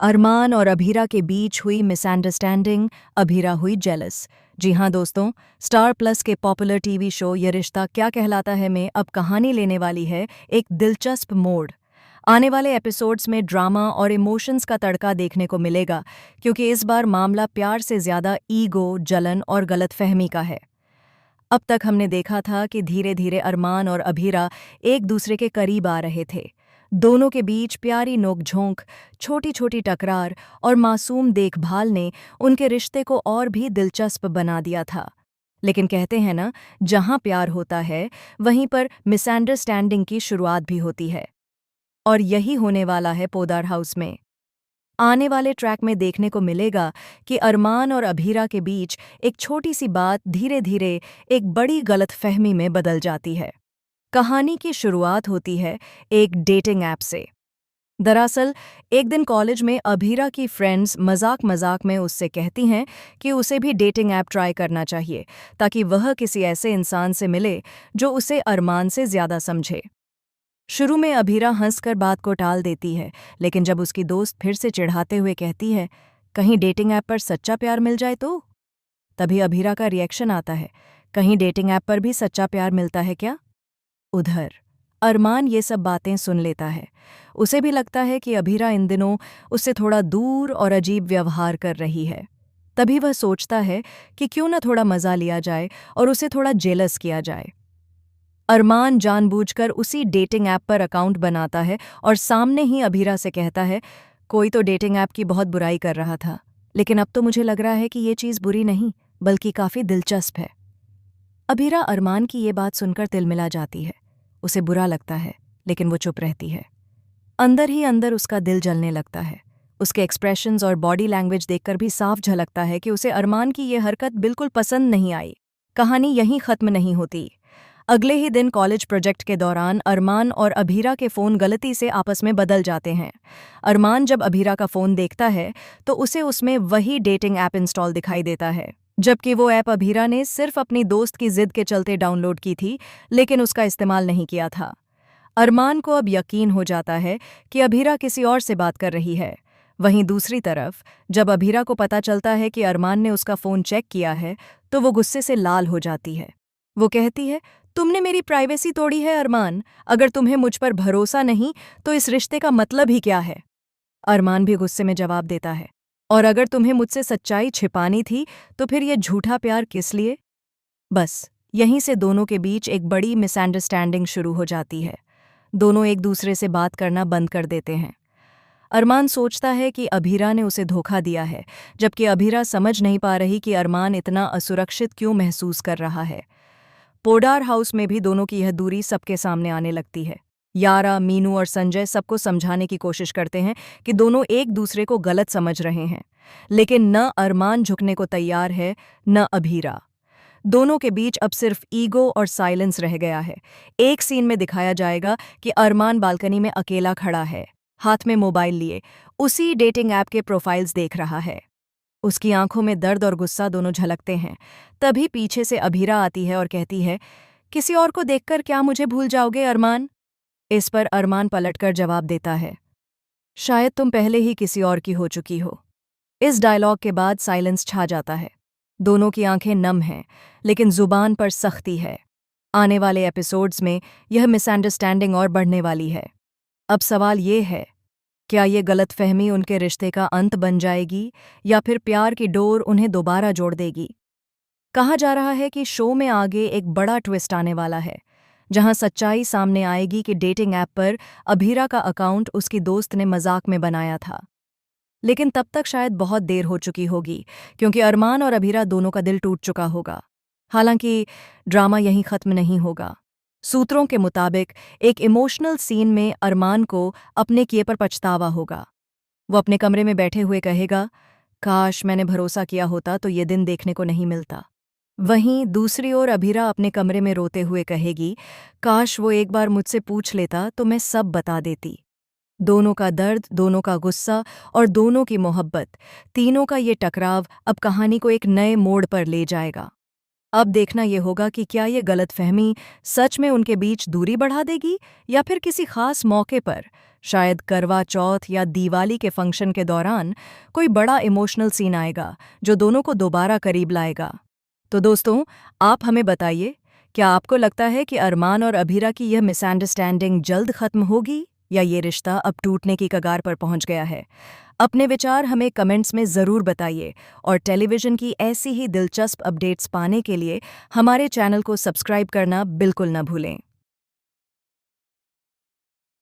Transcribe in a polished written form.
अरमान और अभीरा के बीच हुई मिसअंडरस्टैंडिंग, अभीरा हुई जेलस। जी हाँ दोस्तों, स्टार प्लस के पॉपुलर टीवी शो ये रिश्ता क्या कहलाता है में अब कहानी लेने वाली है एक दिलचस्प मोड़। आने वाले एपिसोड्स में ड्रामा और इमोशंस का तड़का देखने को मिलेगा, क्योंकि इस बार मामला प्यार से ज्यादा ईगो, जलन और गलतफहमी का है। अब तक हमने देखा था कि धीरे धीरे अरमान और अभीरा एक दूसरे के करीब आ रहे थे। दोनों के बीच प्यारी नोकझोंक, छोटी छोटी टकरार और मासूम देखभाल ने उनके रिश्ते को और भी दिलचस्प बना दिया था। लेकिन कहते हैं ना, जहां प्यार होता है वहीं पर मिसअंडरस्टैंडिंग की शुरुआत भी होती है। और यही होने वाला है पोदार हाउस में। आने वाले ट्रैक में देखने को मिलेगा कि अरमान और अभीरा के बीच एक छोटी सी बात धीरे धीरे एक बड़ी गलतफहमी में बदल जाती है। कहानी की शुरुआत होती है एक डेटिंग ऐप से। दरअसल एक दिन कॉलेज में अभीरा की फ्रेंड्स मजाक मजाक में उससे कहती हैं कि उसे भी डेटिंग ऐप ट्राई करना चाहिए, ताकि वह किसी ऐसे इंसान से मिले जो उसे अरमान से ज्यादा समझे। शुरू में अभीरा हंसकर बात को टाल देती है, लेकिन जब उसकी दोस्त फिर से चिढ़ाते हुए कहती है, कहीं डेटिंग ऐप पर सच्चा प्यार मिल जाए तो? तभी अभीरा का रिएक्शन आता है, कहीं डेटिंग ऐप पर भी सच्चा प्यार मिलता है क्या? उधर अरमान ये सब बातें सुन लेता है। उसे भी लगता है कि अभीरा इन दिनों उससे थोड़ा दूर और अजीब व्यवहार कर रही है। तभी वह सोचता है कि क्यों न थोड़ा मजा लिया जाए और उसे थोड़ा जेलस किया जाए। अरमान जानबूझकर उसी डेटिंग ऐप पर अकाउंट बनाता है और सामने ही अभीरा से कहता है, कोई तो डेटिंग ऐप की बहुत बुराई कर रहा था, लेकिन अब तो मुझे लग रहा है कि ये चीज़ बुरी नहीं बल्कि काफ़ी दिलचस्प है। अभीरा अरमान की ये बात सुनकर तिलमिला जाती है। उसे बुरा लगता है, लेकिन वो चुप रहती है। अंदर ही अंदर उसका दिल जलने लगता है। उसके एक्सप्रेशंस और बॉडी लैंग्वेज देखकर भी साफ झलकता है कि उसे अरमान की ये हरकत बिल्कुल पसंद नहीं आई। कहानी यहीं खत्म नहीं होती। अगले ही दिन कॉलेज प्रोजेक्ट के दौरान अरमान और अभीरा के फ़ोन गलती से आपस में बदल जाते हैं। अरमान जब अभीरा का फ़ोन देखता है तो उसे उसमें वही डेटिंग ऐप इंस्टॉल दिखाई देता है, जबकि वो ऐप अभीरा ने सिर्फ अपनी दोस्त की जिद के चलते डाउनलोड की थी, लेकिन उसका इस्तेमाल नहीं किया था। अरमान को अब यकीन हो जाता है कि अभीरा किसी और से बात कर रही है। वहीं दूसरी तरफ जब अभीरा को पता चलता है कि अरमान ने उसका फ़ोन चेक किया है, तो वो गुस्से से लाल हो जाती है। वो कहती है, तुमने मेरी प्राइवेसी तोड़ी है अरमान। अगर तुम्हें मुझ पर भरोसा नहीं तो इस रिश्ते का मतलब ही क्या है? अरमान भी गुस्से में जवाब देता है, और अगर तुम्हें मुझसे सच्चाई छिपानी थी तो फिर ये झूठा प्यार किस लिए? बस यहीं से दोनों के बीच एक बड़ी मिसअंडरस्टैंडिंग शुरू हो जाती है। दोनों एक दूसरे से बात करना बंद कर देते हैं। अरमान सोचता है कि अभीरा ने उसे धोखा दिया है, जबकि अभीरा समझ नहीं पा रही कि अरमान इतना असुरक्षित क्यों महसूस कर रहा है। पोडार हाउस में भी दोनों की यह दूरी सबके सामने आने लगती है। यारा, मीनू और संजय सबको समझाने की कोशिश करते हैं कि दोनों एक दूसरे को गलत समझ रहे हैं, लेकिन न अरमान झुकने को तैयार है, न अभीरा। दोनों के बीच अब सिर्फ ईगो और साइलेंस रह गया है। एक सीन में दिखाया जाएगा कि अरमान बालकनी में अकेला खड़ा है, हाथ में मोबाइल लिए, उसी डेटिंग ऐप के प्रोफाइल्स देख रहा है। उसकी आंखों में दर्द और गुस्सा दोनों झलकते हैं। तभी पीछे से अभीरा आती है और कहती है, किसी और को देखकर क्या मुझे भूल जाओगे अरमान? इस पर अरमान पलटकर जवाब देता है, शायद तुम पहले ही किसी और की हो चुकी हो। इस डायलॉग के बाद साइलेंस छा जाता है। दोनों की आंखें नम हैं, लेकिन जुबान पर सख्ती है। आने वाले एपिसोड्स में यह मिसअंडरस्टैंडिंग और बढ़ने वाली है। अब सवाल ये है, क्या ये गलतफहमी उनके रिश्ते का अंत बन जाएगी या फिर प्यार की डोर उन्हें दोबारा जोड़ देगी? कहा जा रहा है कि शो में आगे एक बड़ा ट्विस्ट आने वाला है, जहां सच्चाई सामने आएगी कि डेटिंग ऐप पर अभीरा का अकाउंट उसकी दोस्त ने मजाक में बनाया था। लेकिन तब तक शायद बहुत देर हो चुकी होगी, क्योंकि अरमान और अभीरा दोनों का दिल टूट चुका होगा। हालांकि ड्रामा यहीं खत्म नहीं होगा। सूत्रों के मुताबिक एक इमोशनल सीन में अरमान को अपने किए पर पछतावा होगा। वो अपने कमरे में बैठे हुए कहेगा, काश मैंने भरोसा किया होता तो ये दिन देखने को नहीं मिलता। वहीं दूसरी ओर अभीरा अपने कमरे में रोते हुए कहेगी, काश वो एक बार मुझसे पूछ लेता तो मैं सब बता देती। दोनों का दर्द, दोनों का गुस्सा और दोनों की मोहब्बत, तीनों का ये टकराव अब कहानी को एक नए मोड़ पर ले जाएगा। अब देखना ये होगा कि क्या ये गलतफहमी सच में उनके बीच दूरी बढ़ा देगी या फिर किसी खास मौके पर, शायद करवा चौथ या दिवाली के फंक्शन के दौरान, कोई बड़ा इमोशनल सीन आएगा जो दोनों को दोबारा करीब लाएगा। तो दोस्तों, आप हमें बताइए, क्या आपको लगता है कि अरमान और अभीरा की यह मिसअंडरस्टैंडिंग जल्द खत्म होगी या ये रिश्ता अब टूटने की कगार पर पहुंच गया है? अपने विचार हमें कमेंट्स में ज़रूर बताइए और टेलीविज़न की ऐसी ही दिलचस्प अपडेट्स पाने के लिए हमारे चैनल को सब्सक्राइब करना बिल्कुल न भूलें।